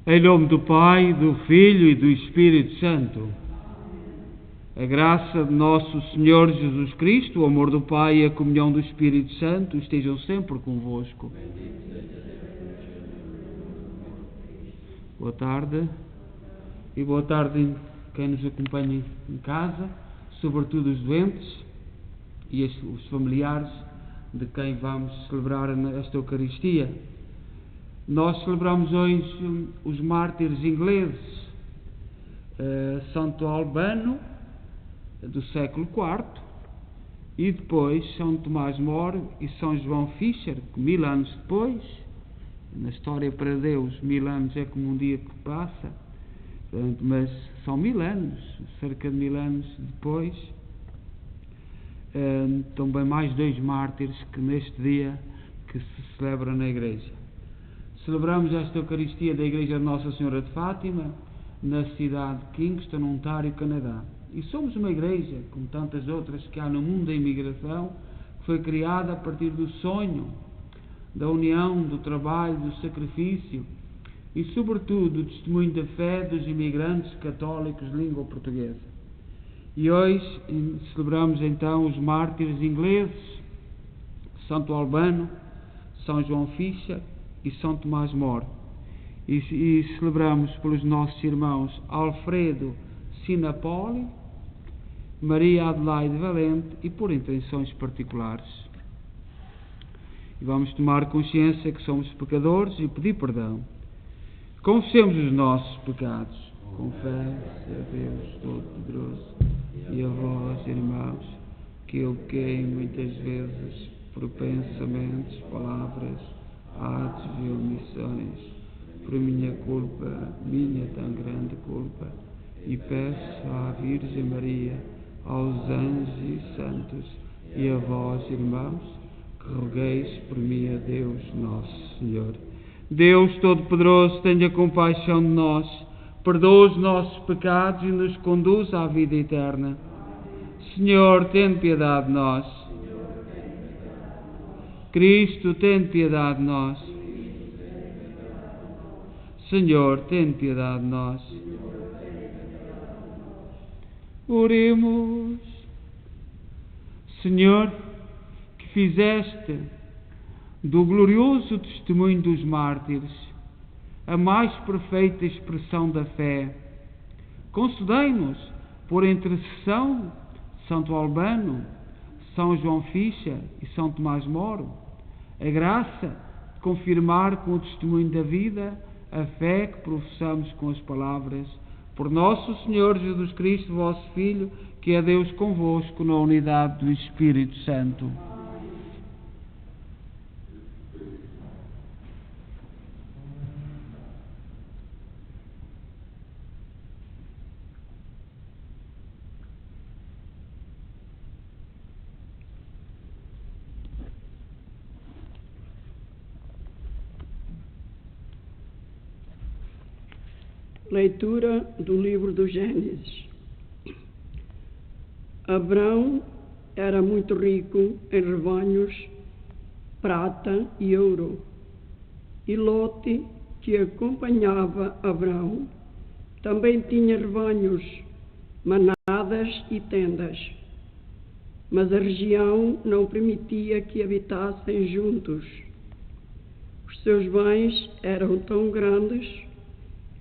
Em nome do Pai, do Filho e do Espírito Santo. A graça de nosso Senhor Jesus Cristo, o amor do Pai e a comunhão do Espírito Santo estejam sempre convosco. Boa tarde e boa tarde quem nos acompanha em casa, sobretudo os doentes e os familiares de quem vamos celebrar esta Eucaristia. Nós celebramos hoje os mártires ingleses, Santo Albano, do século IV, e depois São Tomás More e São João Fischer, que 1000 anos depois, na história para Deus, 1000 anos é como um dia que passa, mas são 1000 anos, cerca de 1000 anos depois, também mais 2 mártires que neste dia que se celebra na Igreja. Celebramos esta Eucaristia da Igreja de Nossa Senhora de Fátima, na cidade de Kingston, Ontário, Canadá. E somos uma igreja, como tantas outras que há no mundo da imigração, que foi criada a partir do sonho, da união, do trabalho, do sacrifício e, sobretudo, do testemunho da fé dos imigrantes católicos de língua portuguesa. E hoje celebramos então os mártires ingleses, Santo Albano, São João Fischer e São Tomás More. E celebramos pelos nossos irmãos Alfredo Sinapoli, Maria Adelaide Valente e por intenções particulares. E vamos tomar consciência que somos pecadores e pedir perdão. Confessemos os nossos pecados. Confesse a Deus Todo-Poderoso e a vós, irmãos, que eu pequei muitas vezes por pensamentos, palavras, atos e omissões, por minha culpa, minha tão grande culpa, e peço à Virgem Maria, aos anjos e santos, e a vós, irmãos, que rogueis por mim a Deus nosso Senhor. Deus Todo-Poderoso, tenha compaixão de nós, perdoa os nossos pecados e nos conduz à vida eterna. Senhor, tem piedade de nós. Cristo, tem piedade de nós. Senhor, tem piedade de nós. Oremos. Senhor, que fizeste do glorioso testemunho dos mártires a mais perfeita expressão da fé, concedei-nos, por intercessão de Santo Albano, São João Fischer e São Tomás Moro, a graça de confirmar com o testemunho da vida a fé que professamos com as palavras: por nosso Senhor Jesus Cristo, vosso Filho, que é Deus convosco na unidade do Espírito Santo. Leitura do livro do Gênesis. Abrão era muito rico em rebanhos, prata e ouro. E Lote, que acompanhava Abrão, também tinha rebanhos, manadas e tendas. Mas a região não permitia que habitassem juntos. Os seus bens eram tão grandes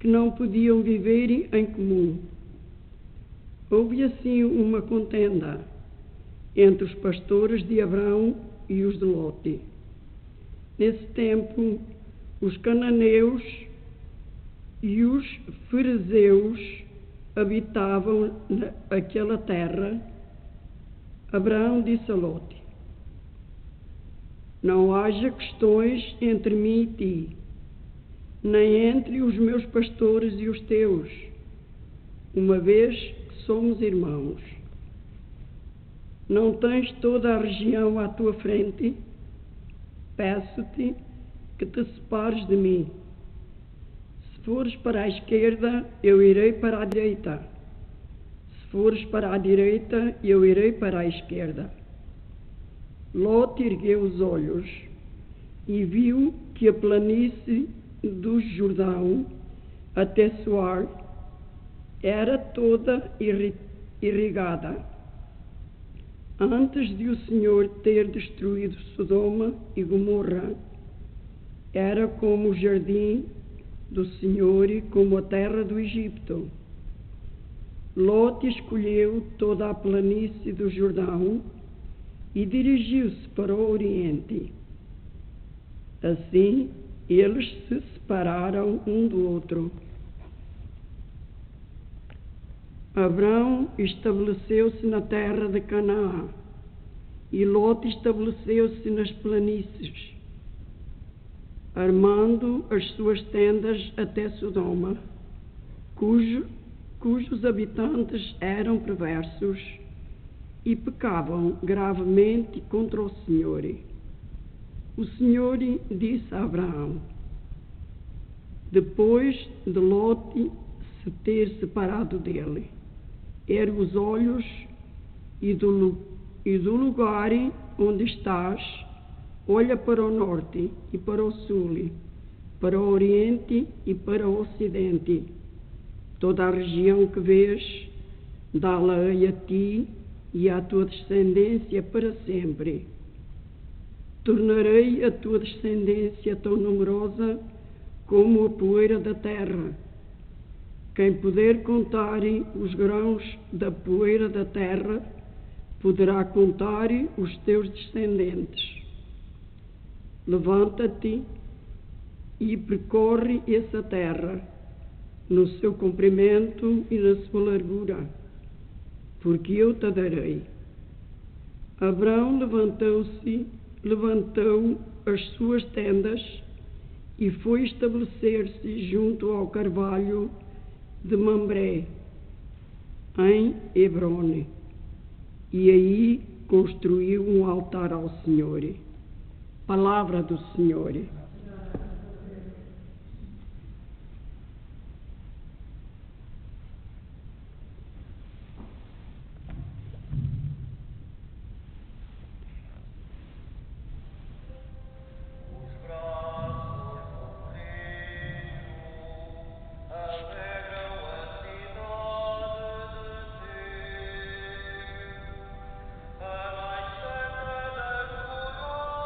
que não podiam viver em comum. Houve assim uma contenda entre os pastores de Abrão e os de Lote. Nesse tempo, os cananeus e os ferezeus habitavam aquela terra. Abrão disse a Lote: não haja questões entre mim e ti, nem entre os meus pastores e os teus, uma vez que somos irmãos. Não tens toda a região à tua frente? Peço-te que te separes de mim. Se fores para a esquerda, eu irei para a direita. Se fores para a direita, eu irei para a esquerda. Lote ergueu os olhos e viu que a planície do Jordão até Soar, era toda irrigada. Antes de o Senhor ter destruído Sodoma e Gomorra, era como o jardim do Senhor e como a terra do Egito. Ló escolheu toda a planície do Jordão e dirigiu-se para o Oriente. Assim, eles se separaram um do outro. Abrão estabeleceu-se na terra de Canaã e Ló estabeleceu-se nas planícies, armando as suas tendas até Sodoma, cujos habitantes eram perversos e pecavam gravemente contra o Senhor. O Senhor disse a Abraão, depois de Ló se ter separado dele: ergue os olhos e do lugar onde estás, olha para o norte e para o sul, para o oriente e para o ocidente. Toda a região que vês, dá-la-ei a ti e à tua descendência para sempre. Tornarei a tua descendência tão numerosa como a poeira da terra. Quem puder contar os grãos da poeira da terra, poderá contar os teus descendentes. Levanta-te e percorre essa terra, no seu comprimento e na sua largura, porque eu te darei. Abrão levantou as suas tendas e foi estabelecer-se junto ao carvalho de Mambré, em Hebron, e aí construiu um altar ao Senhor. Palavra do Senhor. A mais santa das coroas,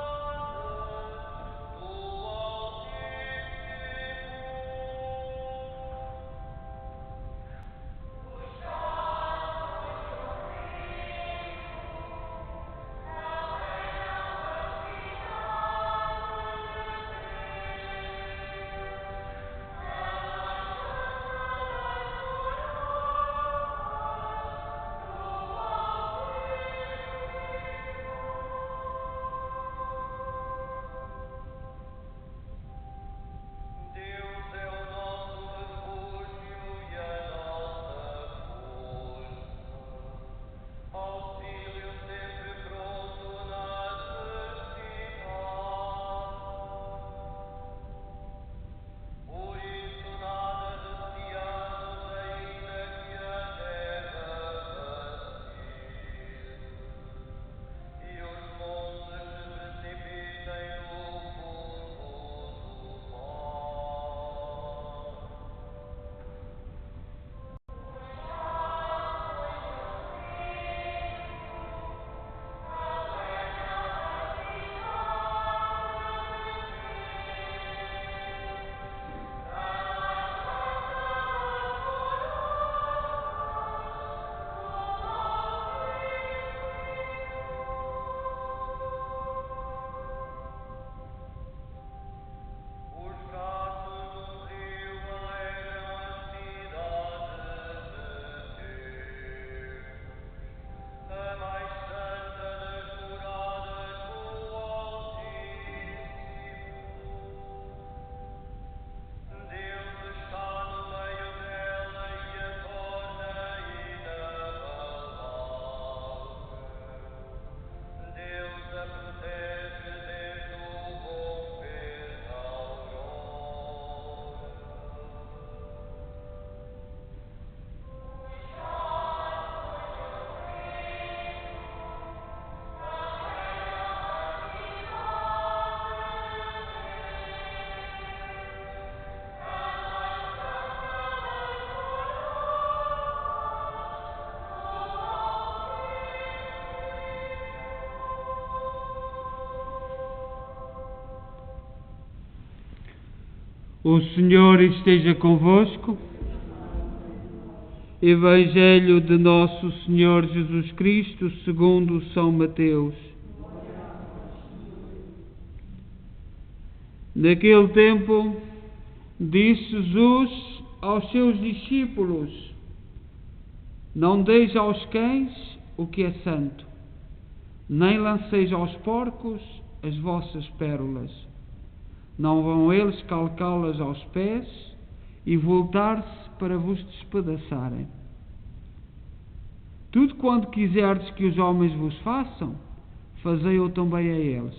O Senhor esteja convosco. Evangelho de Nosso Senhor Jesus Cristo segundo São Mateus. Naquele tempo, disse Jesus aos seus discípulos: Não deis aos cães o que é santo, nem lanceis aos porcos as vossas pérolas. Não vão eles calcá-las aos pés e voltar-se para vos despedaçarem. Tudo quanto quiserdes que os homens vos façam, fazei-o também a eles,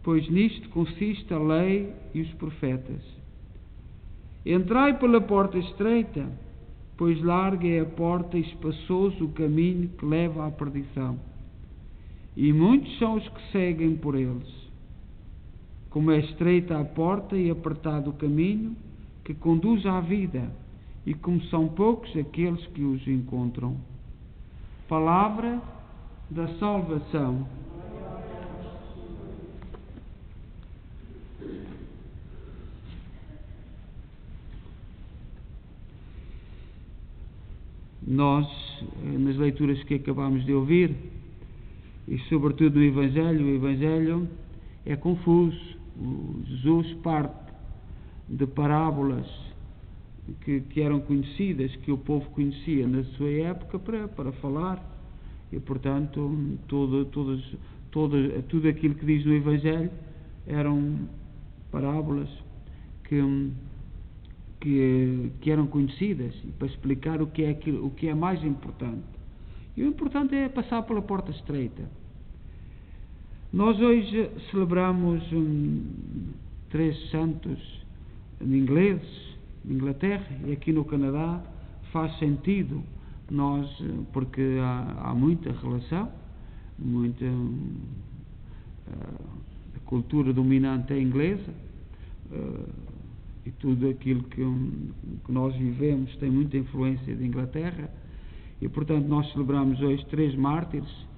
pois nisto consiste a lei e os profetas. Entrai pela porta estreita, pois larga é a porta e espaçoso o caminho que leva à perdição, e muitos são os que seguem por eles. Como é estreita a porta e apertado o caminho que conduz à vida, e como são poucos aqueles que os encontram. Palavra da salvação. Nós, nas leituras que acabamos de ouvir, e sobretudo no Evangelho, o Evangelho é confuso. Jesus parte de parábolas que eram conhecidas, que o povo conhecia na sua época para falar, e portanto tudo aquilo que diz no Evangelho eram parábolas que eram conhecidas, e para explicar o que é mais importante. E o importante é passar pela porta estreita. Nós hoje celebramos 3 santos ingleses, na Inglaterra, e aqui no Canadá faz sentido, porque há muita relação, a cultura dominante é inglesa, e tudo aquilo que nós vivemos tem muita influência da Inglaterra, e portanto nós celebramos hoje 3 mártires.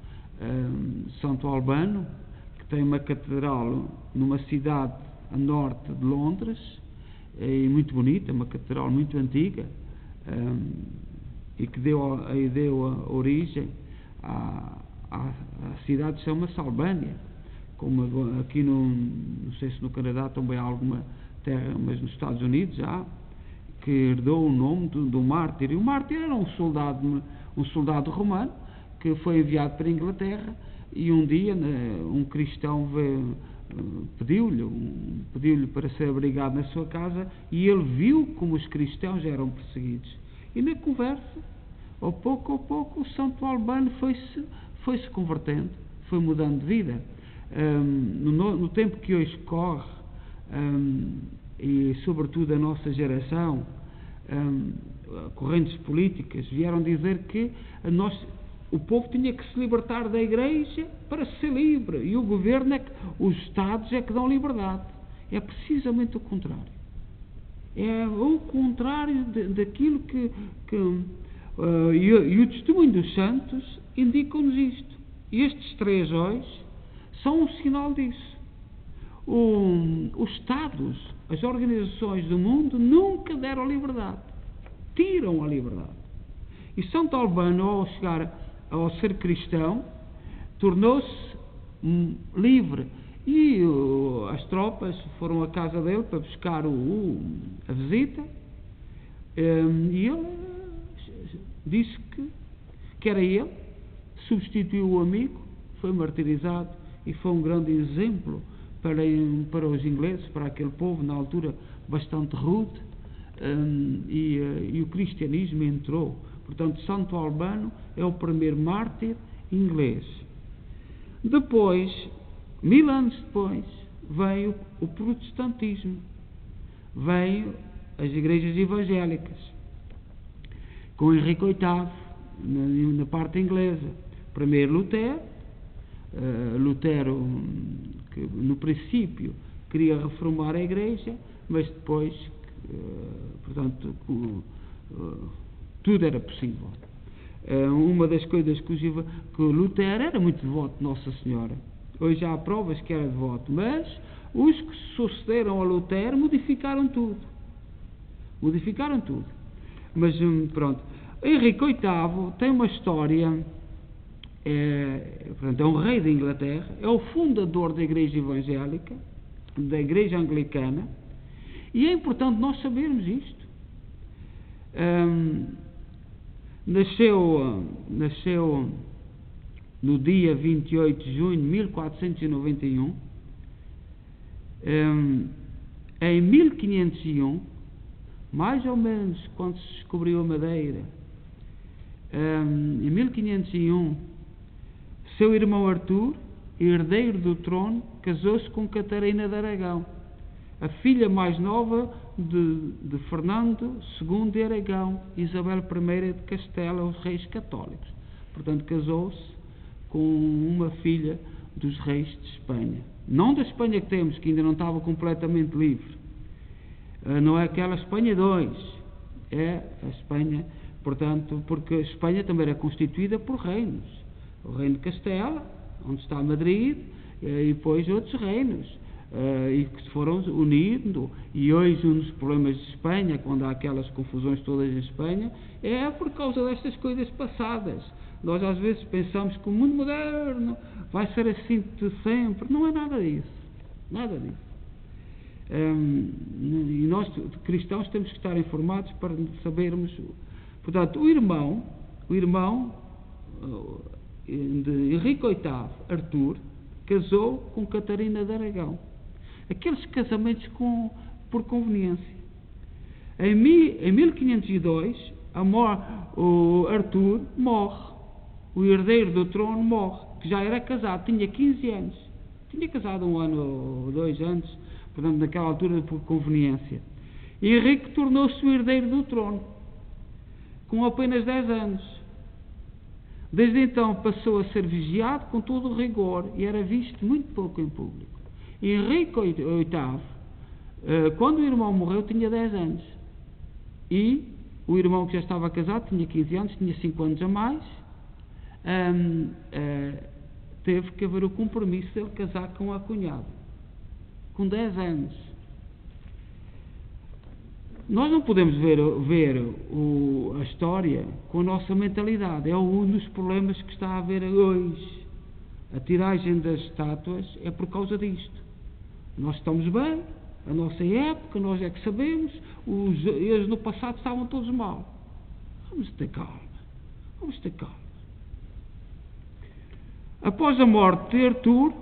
Santo Albano, que tem uma catedral numa cidade a norte de Londres, e muito bonita, uma catedral muito antiga, e que deu a origem à cidade que chama-se Albânia, como aqui não sei se no Canadá também há alguma terra, mas nos Estados Unidos há, que herdou o nome do mártir. E o mártir era um soldado romano que foi enviado para a Inglaterra, e um dia um cristão pediu-lhe para ser abrigado na sua casa, e ele viu como os cristãos eram perseguidos. E na conversa, ao pouco, o Santo Albano foi-se convertendo, foi mudando de vida. No tempo que hoje corre, e sobretudo a nossa geração, correntes políticas vieram dizer que o povo tinha que se libertar da Igreja para ser livre, e o governo os Estados é que dão liberdade. É precisamente o contrário. É o contrário daquilo que e o testemunho dos santos indicam-nos isto. E estes 3 hoje são um sinal disso. Os Estados, as organizações do mundo nunca deram liberdade, tiram a liberdade. E Santo Albano, ao ser cristão, tornou-se livre, e as tropas foram à casa dele para buscar a visita, e ele disse que era ele, substituiu o amigo, foi martirizado, e foi um grande exemplo para os ingleses, para aquele povo na altura bastante rude, e o cristianismo entrou. Portanto, Santo Albano é o primeiro mártir inglês. Depois, 1000 anos depois, veio o protestantismo, veio as igrejas evangélicas, com Henrique VIII, na parte inglesa. Primeiro Lutero, que no princípio queria reformar a igreja, mas depois, portanto, tudo era possível. Uma das coisas que Lutero era muito devoto de Nossa Senhora. Hoje há provas que era devoto, mas os que sucederam a Lutero modificaram tudo. Modificaram tudo. Mas pronto. Henrique VIII tem uma história, portanto, é um rei da Inglaterra, é o fundador da Igreja Evangélica, da Igreja Anglicana, e é importante nós sabermos isto. Nasceu no dia 28 de junho de 1491, em 1501, mais ou menos quando se descobriu a Madeira, em 1501, seu irmão Artur, herdeiro do trono, casou-se com Catarina de Aragão, a filha mais nova de Fernando II de Aragão, Isabel I de Castela, os reis católicos. Portanto, casou-se com uma filha dos reis de Espanha. Não da Espanha que temos, que ainda não estava completamente livre. Não é aquela Espanha 2, é a Espanha, portanto, porque a Espanha também era constituída por reinos. O reino de Castela, onde está Madrid, e depois outros reinos, e que se foram unindo. E hoje um dos problemas de Espanha, quando há aquelas confusões todas em Espanha, é por causa destas coisas passadas. Nós às vezes pensamos que o mundo moderno vai ser assim de sempre. Não é nada disso. Nada disso. E nós, cristãos, temos que estar informados para sabermos. Portanto, o irmão de Henrique VIII, Artur, casou com Catarina de Aragão. Aqueles casamentos por conveniência. Em 1502, o Artur morre. O herdeiro do trono morre, que já era casado, tinha 15 anos. Tinha casado 1 ano ou 2 anos, portanto, naquela altura, por conveniência. E Henrique tornou-se o herdeiro do trono, com apenas 10 anos. Desde então passou a ser vigiado com todo o rigor e era visto muito pouco em público. E Henrique VIII, quando o irmão morreu, tinha 10 anos. E o irmão que já estava casado tinha 15 anos, tinha 5 anos a mais. Teve que haver o compromisso de ele casar com a cunhada, com 10 anos. Nós não podemos ver a história com a nossa mentalidade. É um dos problemas que está a haver hoje. A tiragem das estátuas é por causa disto. Nós estamos bem, a nossa época, nós é que sabemos, eles no passado estavam todos mal. Vamos ter calma. Após a morte de Artur,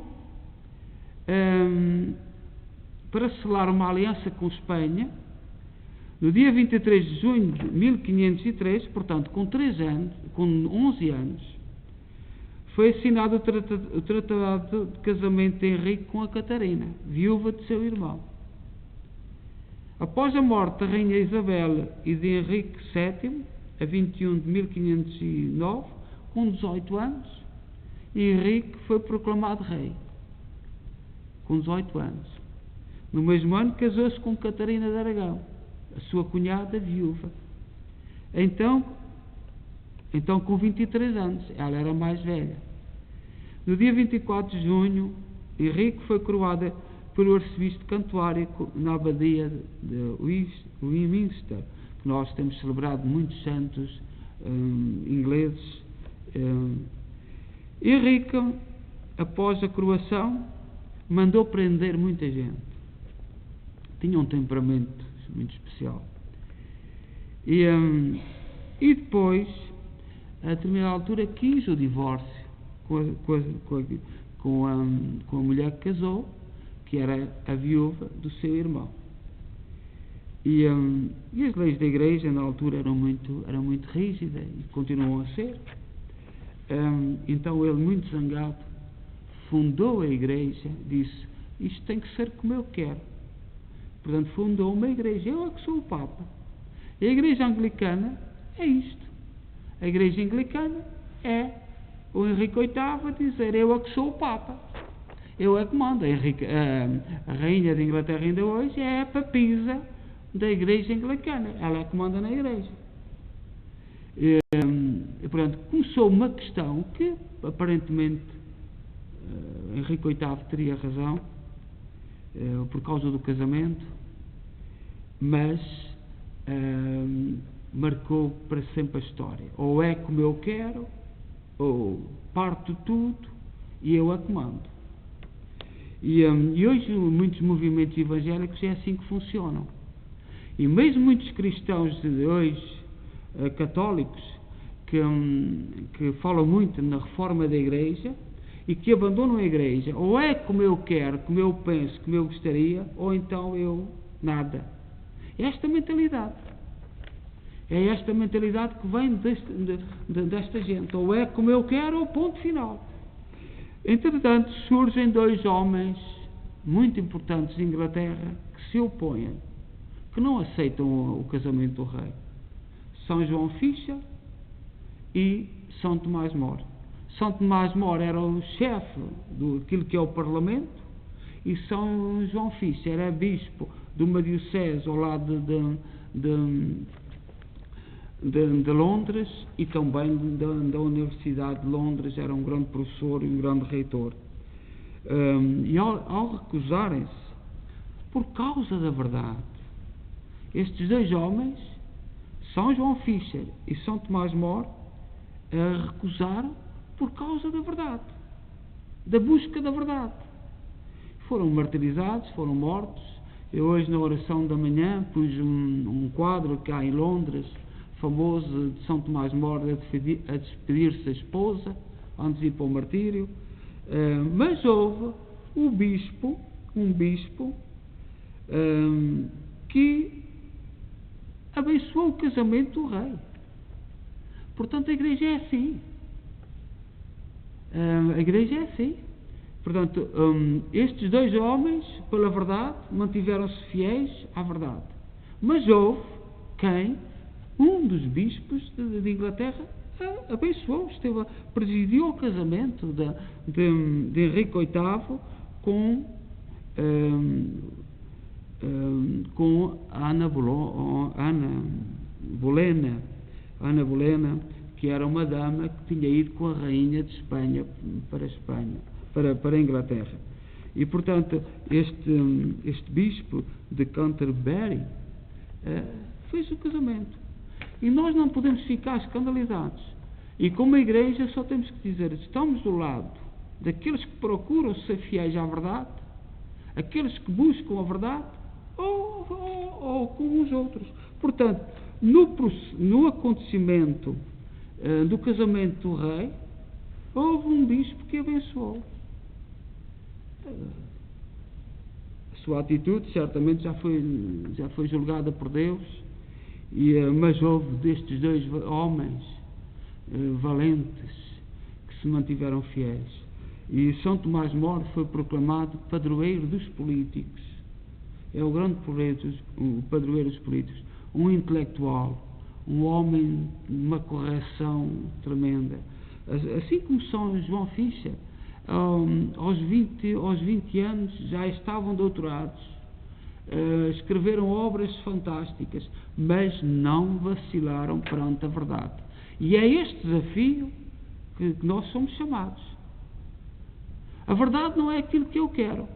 para selar uma aliança com Espanha, no dia 23 de junho de 1503, portanto com 11 anos, foi assinado o tratado de casamento de Henrique com a Catarina, viúva de seu irmão. Após a morte da rainha Isabel e de Henrique VII, a 21 de 1509, com 18 anos, Henrique foi proclamado rei, com 18 anos. No mesmo ano casou-se com Catarina de Aragão, a sua cunhada viúva. Então com 23 anos, ela era mais velha. No dia 24 de junho, Henrique foi coroado pelo arcebispo de Cantuária na abadia de Westminster, que nós temos celebrado muitos santos ingleses. Henrique, após a coroação, mandou prender muita gente. Tinha um temperamento muito especial. E depois, a determinada altura, quis o divórcio com a mulher que casou, que era a viúva do seu irmão. E as leis da igreja, na altura, eram muito rígidas e continuam a ser. Então ele, muito zangado, fundou a igreja, disse: isto tem que ser como eu quero. Portanto, fundou uma igreja. Eu é que sou o Papa. E a igreja anglicana é isto. A igreja anglicana é o Henrique VIII a dizer: eu é que sou o Papa. Eu é que mando. A rainha de Inglaterra ainda hoje é a papisa da igreja anglicana. Ela é que manda na igreja. E, portanto, começou uma questão que, aparentemente, Henrique VIII teria razão, por causa do casamento, mas marcou para sempre a história. Ou é como eu quero, ou parto tudo e eu a comando. E hoje muitos movimentos evangélicos é assim que funcionam. E mesmo muitos cristãos de hoje, católicos, que falam muito na reforma da igreja e que abandonam a igreja, ou é como eu quero, como eu penso, como eu gostaria, ou então eu nada. É esta mentalidade. É esta mentalidade que vem desta gente. Ou é como eu quero, ou ponto final. Entretanto, surgem dois homens muito importantes de Inglaterra que se opõem, que não aceitam o casamento do rei. São João Fisher e São Tomás More. São Tomás More era o chefe daquilo que é o Parlamento, e São João Fisher era bispo de uma diocese ao lado de Londres, e também da Universidade de Londres. Era um grande professor e um grande reitor. E ao recusarem-se por causa da verdade, estes dois homens, São João Fisher e São Tomás More, recusaram por causa da verdade, da busca da verdade. Foram martirizados, foram mortos. Eu hoje, na oração da manhã, pus um quadro cá em Londres, famoso, de São Tomás More a despedir-se da esposa antes de ir para o martírio. Mas houve um bispo que abençoou o casamento do rei. Portanto, a igreja é assim. A igreja é assim. Portanto, estes dois homens, pela verdade, mantiveram-se fiéis à verdade. Mas houve quem, um dos bispos de Inglaterra, abençoou, presidiu o casamento de Henrique VIII com Ana Bolena, que era uma dama que tinha ido com a rainha de Espanha para a Inglaterra. E, portanto, este bispo de Canterbury fez o casamento. E nós não podemos ficar escandalizados. E como a igreja só temos que dizer: estamos do lado daqueles que procuram ser fiéis à verdade, aqueles que buscam a verdade, ou com os outros. Portanto, no acontecimento do casamento do rei, houve um bispo que abençoou. A sua atitude certamente já foi julgada por Deus, mas houve destes dois homens valentes que se mantiveram fiéis. E São Tomás More foi proclamado padroeiro dos políticos. É o grande padroeiro dos políticos. Um intelectual, um homem de uma correção tremenda. Assim como São João Fisher, aos 20 anos já estavam doutorados, escreveram obras fantásticas, mas não vacilaram perante a verdade. E é este desafio que nós somos chamados. A verdade não é aquilo que eu quero.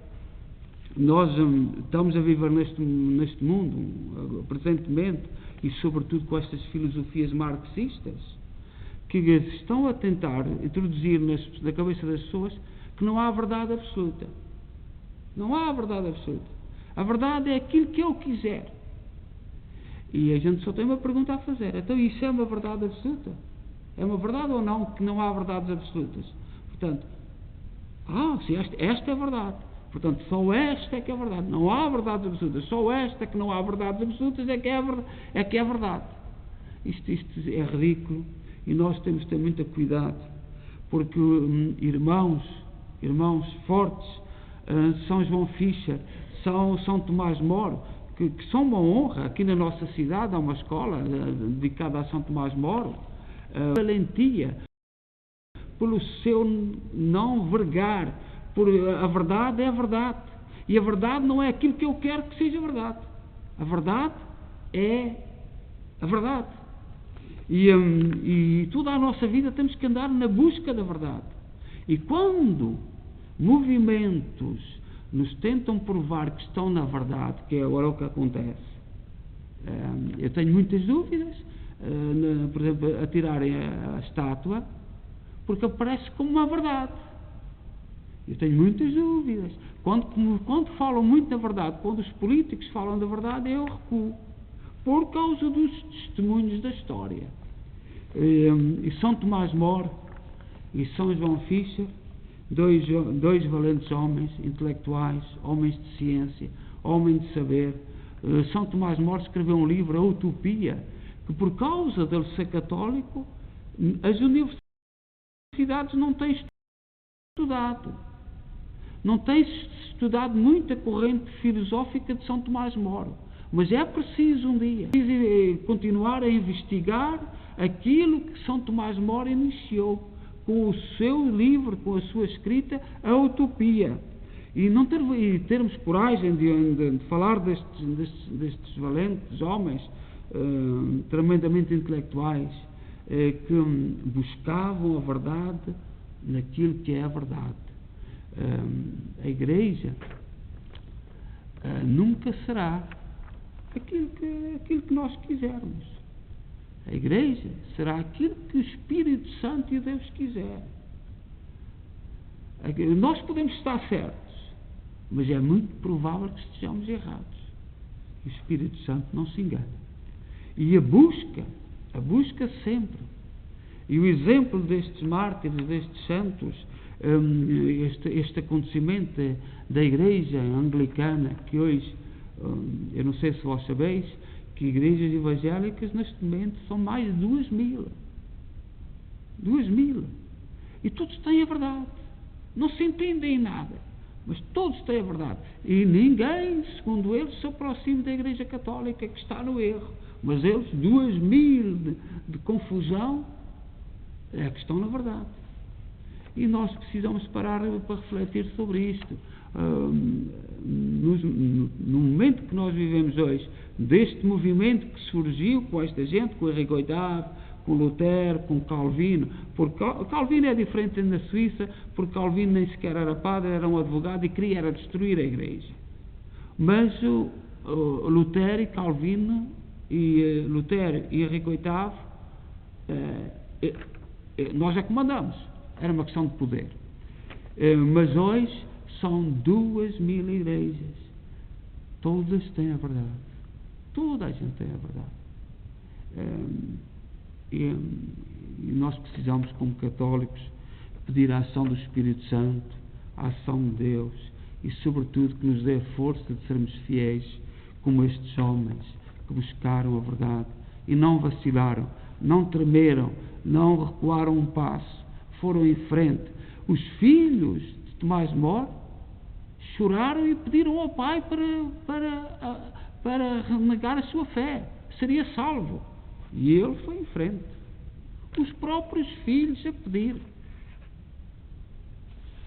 Nós estamos a viver neste mundo, presentemente, e sobretudo com estas filosofias marxistas, que estão a tentar introduzir na cabeça das pessoas que não há verdade absoluta. Não há verdade absoluta. A verdade é aquilo que eu quiser. E a gente só tem uma pergunta a fazer: então isso é uma verdade absoluta? É uma verdade ou não que não há verdades absolutas? Portanto, se esta é a verdade. Portanto, só esta é que é a verdade. Não há verdades absolutas. Só esta que não há verdades absolutas é que é a verdade. Isto é ridículo, e nós temos de ter muito cuidado, porque irmãos fortes, São João Fisher, São Tomás More, que são uma honra. Aqui na nossa cidade há uma escola dedicada a São Tomás More. Valentia, pelo seu não vergar, por a verdade é a verdade, e a verdade não é aquilo que eu quero que seja verdade. A verdade é a verdade, e toda a nossa vida temos que andar na busca da verdade. E quando movimentos nos tentam provar que estão na verdade, que é agora o que acontece. Eu tenho muitas dúvidas, por exemplo, a tirarem a estátua, porque aparece como uma verdade. Eu tenho muitas dúvidas. Quando falam muito da verdade, quando os políticos falam da verdade, eu recuo, por causa dos testemunhos da história. E São Tomás More e São João Fischer, dois valentes homens, intelectuais, homens de ciência, homens de saber. São Tomás More escreveu um livro, A Utopia, que por causa dele ser católico, as universidades não têm estudado. Não têm estudado muito a corrente filosófica de São Tomás More. Mas é preciso um dia continuar a investigar aquilo que São Tomás More iniciou com o seu livro, com a sua escrita, A Utopia. E termos coragem de falar destes valentes homens tremendamente intelectuais que buscavam a verdade naquilo que é a verdade. A Igreja nunca será aquilo que nós quisermos. A Igreja será aquilo que o Espírito Santo e Deus quiser. Nós podemos estar certos, mas é muito provável que estejamos errados. O Espírito Santo não se engana. E a busca sempre. E o exemplo destes mártires, destes santos, este acontecimento da Igreja anglicana, que hoje, eu não sei se vós sabeis, que igrejas evangélicas neste momento são mais de 2.000. 2.000. E todos têm a verdade. Não se entendem em nada, mas todos têm a verdade. E ninguém, segundo eles, se aproxima da Igreja Católica, que está no erro. Mas eles, 2.000 de confusão, é que estão na verdade. E nós precisamos parar para refletir sobre isto. No momento que nós vivemos hoje, deste movimento que surgiu com esta gente, com Henrique VIII, com Lutero, com Calvino, porque Calvino é diferente na Suíça, porque Calvino nem sequer era padre, era um advogado e queria era destruir a Igreja. Mas Lutero e Calvino, Lutero e Henrique VIII, nós já comandamos, era uma questão de poder. Mas hoje são 2.000 igrejas, todas têm a verdade, toda a gente tem a verdade. E nós precisamos, como católicos, pedir a ação do Espírito Santo, a ação de Deus, e sobretudo que nos dê a força de sermos fiéis como estes homens que buscaram a verdade e não vacilaram, não tremeram, não recuaram um passo, foram em frente. Os filhos de Tomás More choraram e pediram ao pai para renegar a sua fé, seria salvo, e ele foi em frente. Os próprios filhos a pedir.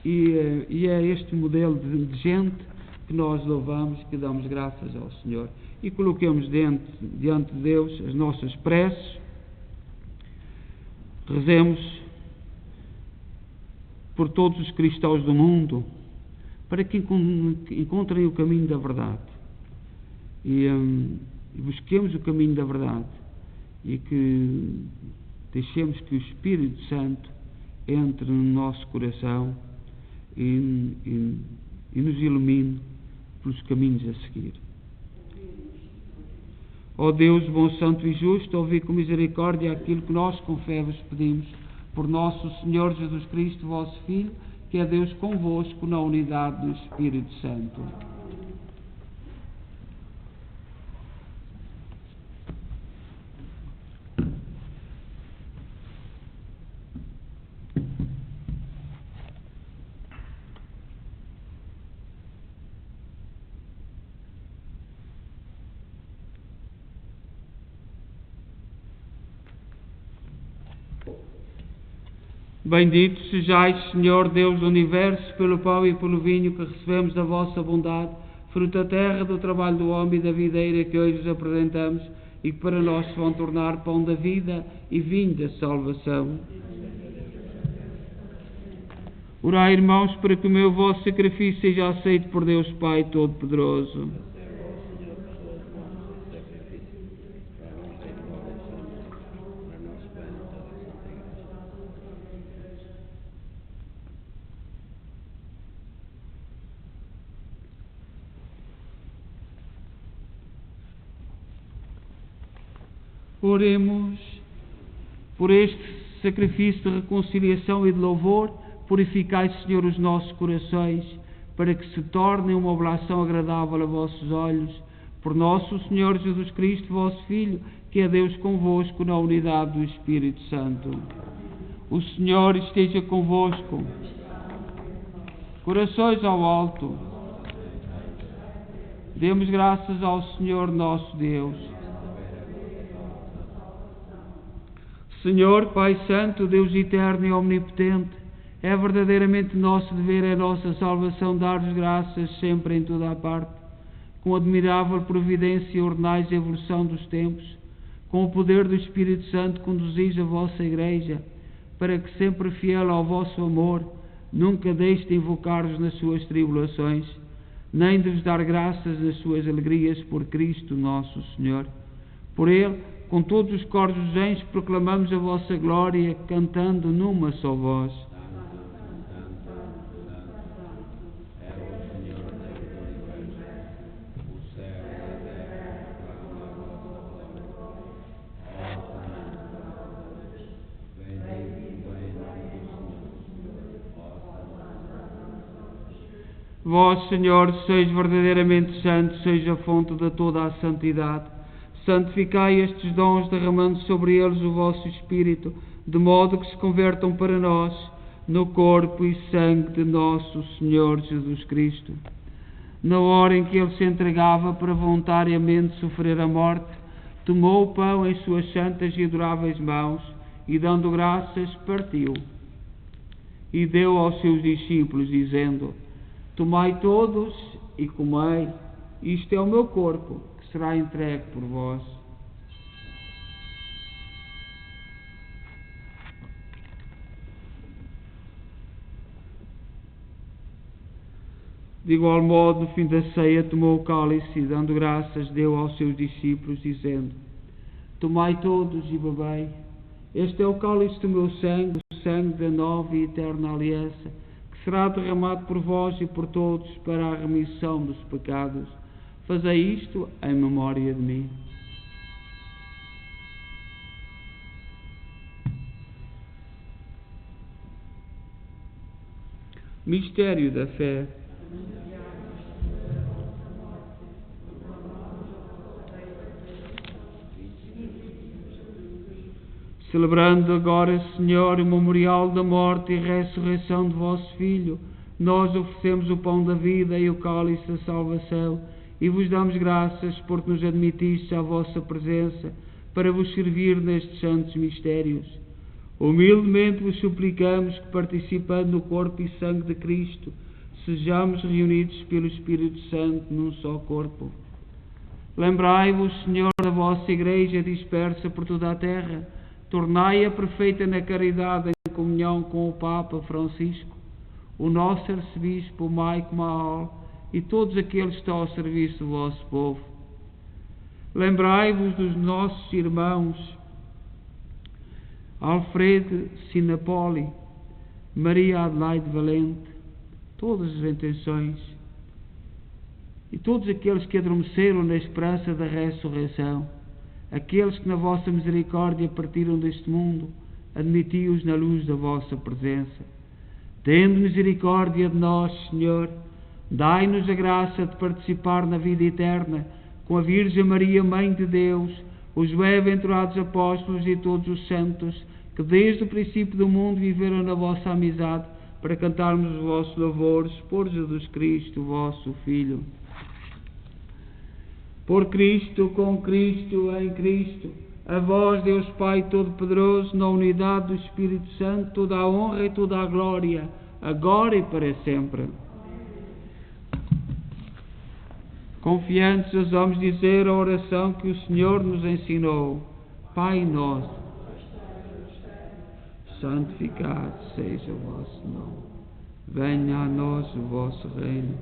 E é este modelo de gente que nós louvamos, que damos graças ao Senhor e coloquemos diante de Deus as nossas preces. Rezemos por todos os cristãos do mundo, para que encontrem o caminho da verdade e busquemos o caminho da verdade e que deixemos que o Espírito Santo entre no nosso coração e nos ilumine pelos caminhos a seguir. Ó Deus, bom, santo e justo, ouvi com misericórdia aquilo que nós com fé vos pedimos, por nosso Senhor Jesus Cristo, vosso Filho, que é Deus convosco na unidade do Espírito Santo. Bendito sejais, Senhor Deus do Universo, pelo pão e pelo vinho que recebemos da vossa bondade, fruto da terra, do trabalho do homem e da videira que hoje vos apresentamos e que para nós se vão tornar pão da vida e vinho da salvação. Orai, irmãos, para que o meu vosso sacrifício seja aceito por Deus Pai Todo-Poderoso. Oremos. Por este sacrifício de reconciliação e de louvor, purificai, Senhor, os nossos corações, para que se tornem uma oblação agradável a vossos olhos. Por nosso Senhor Jesus Cristo, vosso Filho, que é Deus convosco na unidade do Espírito Santo. O Senhor esteja convosco. Corações ao alto. Demos graças ao Senhor nosso Deus. Senhor, Pai Santo, Deus eterno e omnipotente, é verdadeiramente nosso dever, é nossa salvação, dar-vos graças sempre em toda a parte. Com admirável providência ordenais a evolução dos tempos, com o poder do Espírito Santo conduzis a vossa Igreja, para que sempre fiel ao vosso amor, nunca deixe de invocar-vos nas suas tribulações, nem de vos dar graças nas suas alegrias por Cristo nosso Senhor. Por Ele, com todos os coros dos anjos, proclamamos a vossa glória, cantando numa só voz. Vós, Senhor, sois verdadeiramente santos, sois a fonte de toda a santidade. Santificai estes dons, derramando sobre eles o vosso Espírito, de modo que se convertam para nós no corpo e sangue de nosso Senhor Jesus Cristo. Na hora em que Ele se entregava para voluntariamente sofrer a morte, tomou o pão em suas santas e adoráveis mãos e, dando graças, partiu. E deu aos seus discípulos, dizendo: Tomai todos e comei, isto é o meu corpo, que será entregue por vós. De igual modo, no fim da ceia, tomou o cálice e, dando graças, deu aos seus discípulos, dizendo: Tomai todos e bebei, este é o cálice do meu sangue, o sangue da nova e eterna aliança, que será derramado por vós e por todos para a remissão dos pecados. Fazei isto em memória de mim. Mistério da fé. Celebrando agora, Senhor, o memorial da morte e ressurreição de vosso Filho, nós oferecemos o pão da vida e o cálice da salvação, e vos damos graças porque nos admitistes à vossa presença para vos servir nestes santos mistérios. Humildemente vos suplicamos que, participando no corpo e sangue de Cristo, sejamos reunidos pelo Espírito Santo num só corpo. Lembrai-vos, Senhor, da vossa Igreja dispersa por toda a terra, tornai-a perfeita na caridade em comunhão com o Papa Francisco, o nosso arcebispo Maico Maal e todos aqueles que estão ao serviço do vosso povo. Lembrai-vos dos nossos irmãos Alfredo Sinapoli, Maria Adelaide Valente, todas as intenções, e todos aqueles que adormeceram na esperança da ressurreição, aqueles que na vossa misericórdia partiram deste mundo, admiti-os na luz da vossa presença. Tende misericórdia de nós, Senhor, dai-nos a graça de participar na vida eterna com a Virgem Maria, Mãe de Deus, os bem-aventurados apóstolos e todos os santos que desde o princípio do mundo viveram na vossa amizade, para cantarmos os vossos louvores por Jesus Cristo, vosso Filho. Por Cristo, com Cristo, em Cristo, a vós, Deus Pai Todo-Poderoso, na unidade do Espírito Santo, toda a honra e toda a glória, agora e para sempre. Confiantes, ousamos dizer a oração que o Senhor nos ensinou. Pai nosso, santificado seja o vosso nome. Venha a nós o vosso reino,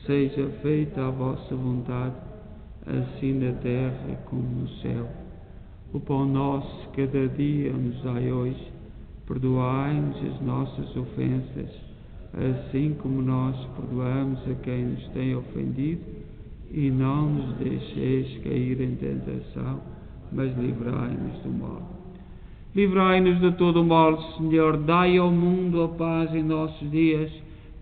seja feita a vossa vontade, assim na terra como no céu. O pão nosso cada dia nos dai hoje, perdoai-nos as nossas ofensas, assim como nós perdoamos a quem nos tem ofendido, e não nos deixeis cair em tentação, mas livrai-nos do mal. Livrai-nos de todo o mal, Senhor, dai ao mundo a paz em nossos dias,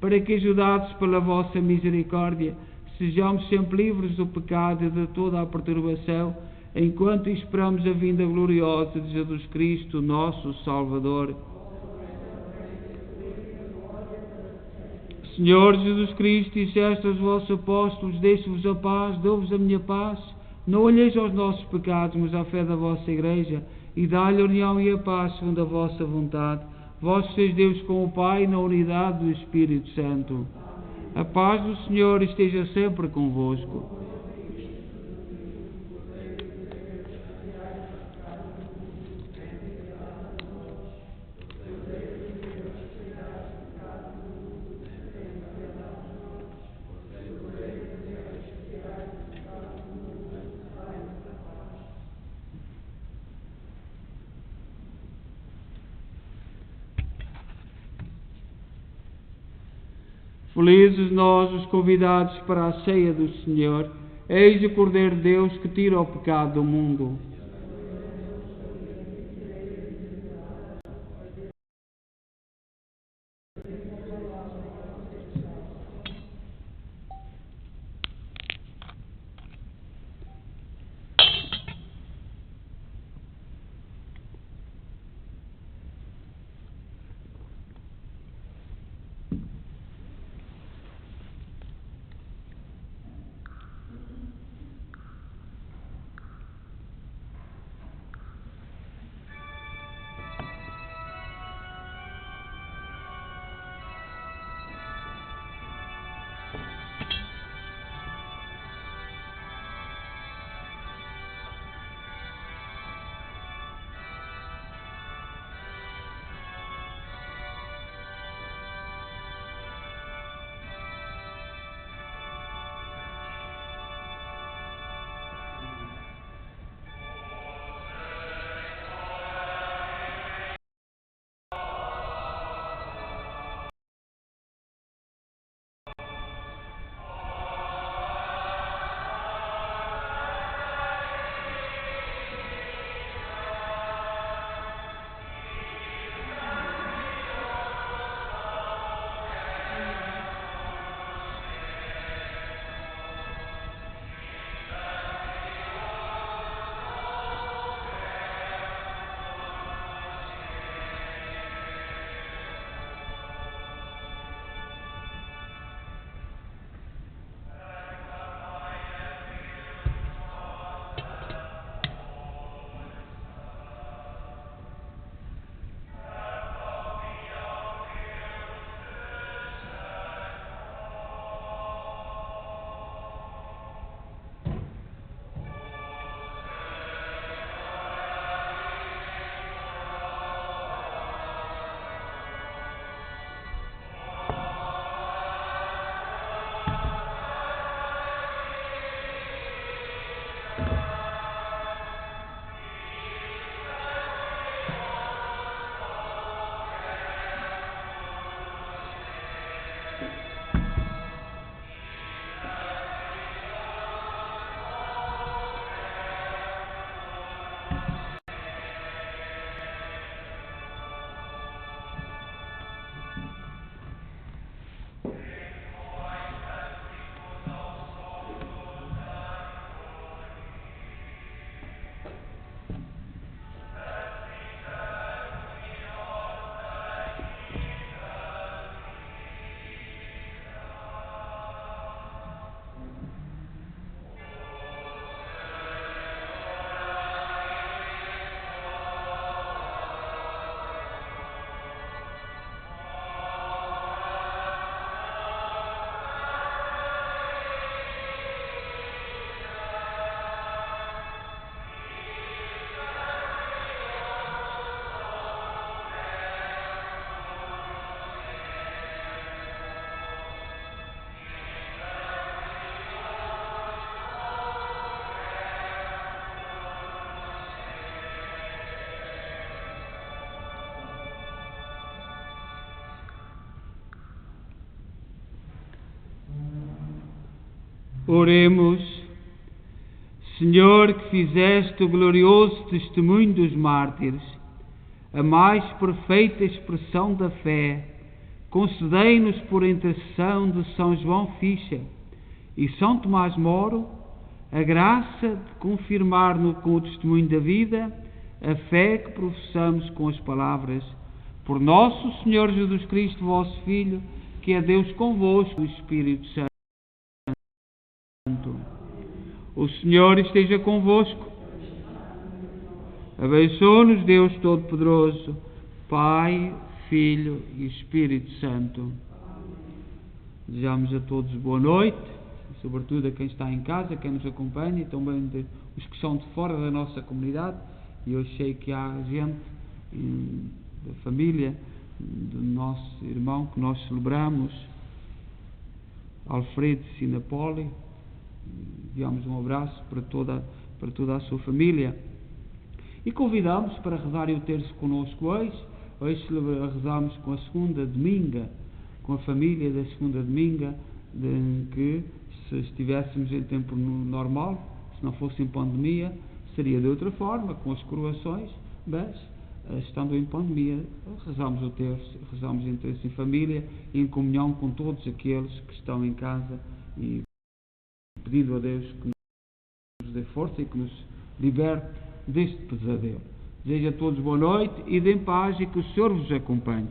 para que, ajudados pela vossa misericórdia, sejamos sempre livres do pecado e de toda a perturbação, enquanto esperamos a vinda gloriosa de Jesus Cristo, nosso Salvador. Senhor Jesus Cristo, disseste aos vossos apóstolos: deixo-vos a paz, dou-vos a minha paz. Não olheis aos nossos pecados, mas à fé da vossa Igreja, e dá-lhe a união e a paz segundo a vossa vontade. Vós sois Deus com o Pai, na unidade do Espírito Santo. A paz do Senhor esteja sempre convosco. Felizes nós, os convidados para a ceia do Senhor. Eis o Cordeiro de Deus que tira o pecado do mundo. Oremos. Senhor, que fizeste o glorioso testemunho dos mártires, a mais perfeita expressão da fé, concedei-nos por intercessão de São João Ficha e São Tomás Moro a graça de confirmar com o testemunho da vida a fé que professamos com as palavras: por nosso Senhor Jesus Cristo, vosso Filho, que é Deus convosco, o Espírito Santo. O Senhor esteja convosco. Abençoe-nos Deus Todo-Poderoso, Pai, Filho e Espírito Santo. Desejamos a todos boa noite, sobretudo a quem está em casa, quem nos acompanha, e também os que são de fora da nossa comunidade. E eu sei que há gente da família do nosso irmão que nós celebramos, Alfredo Sinapoli. Enviamos um abraço para toda a sua família e convidamos para rezarem o terço connosco hoje. Hoje rezamos com a segunda dominga, com a família da segunda dominga, que se estivéssemos em tempo normal, se não fosse em pandemia, seria de outra forma, com as coroações, mas estando em pandemia, rezamos o terço, rezamos em terço em família e em comunhão com todos aqueles que estão em casa, e pedindo a Deus que nos dê força e que nos liberte deste pesadelo. Desejo a todos boa noite e de paz, e que o Senhor vos acompanhe.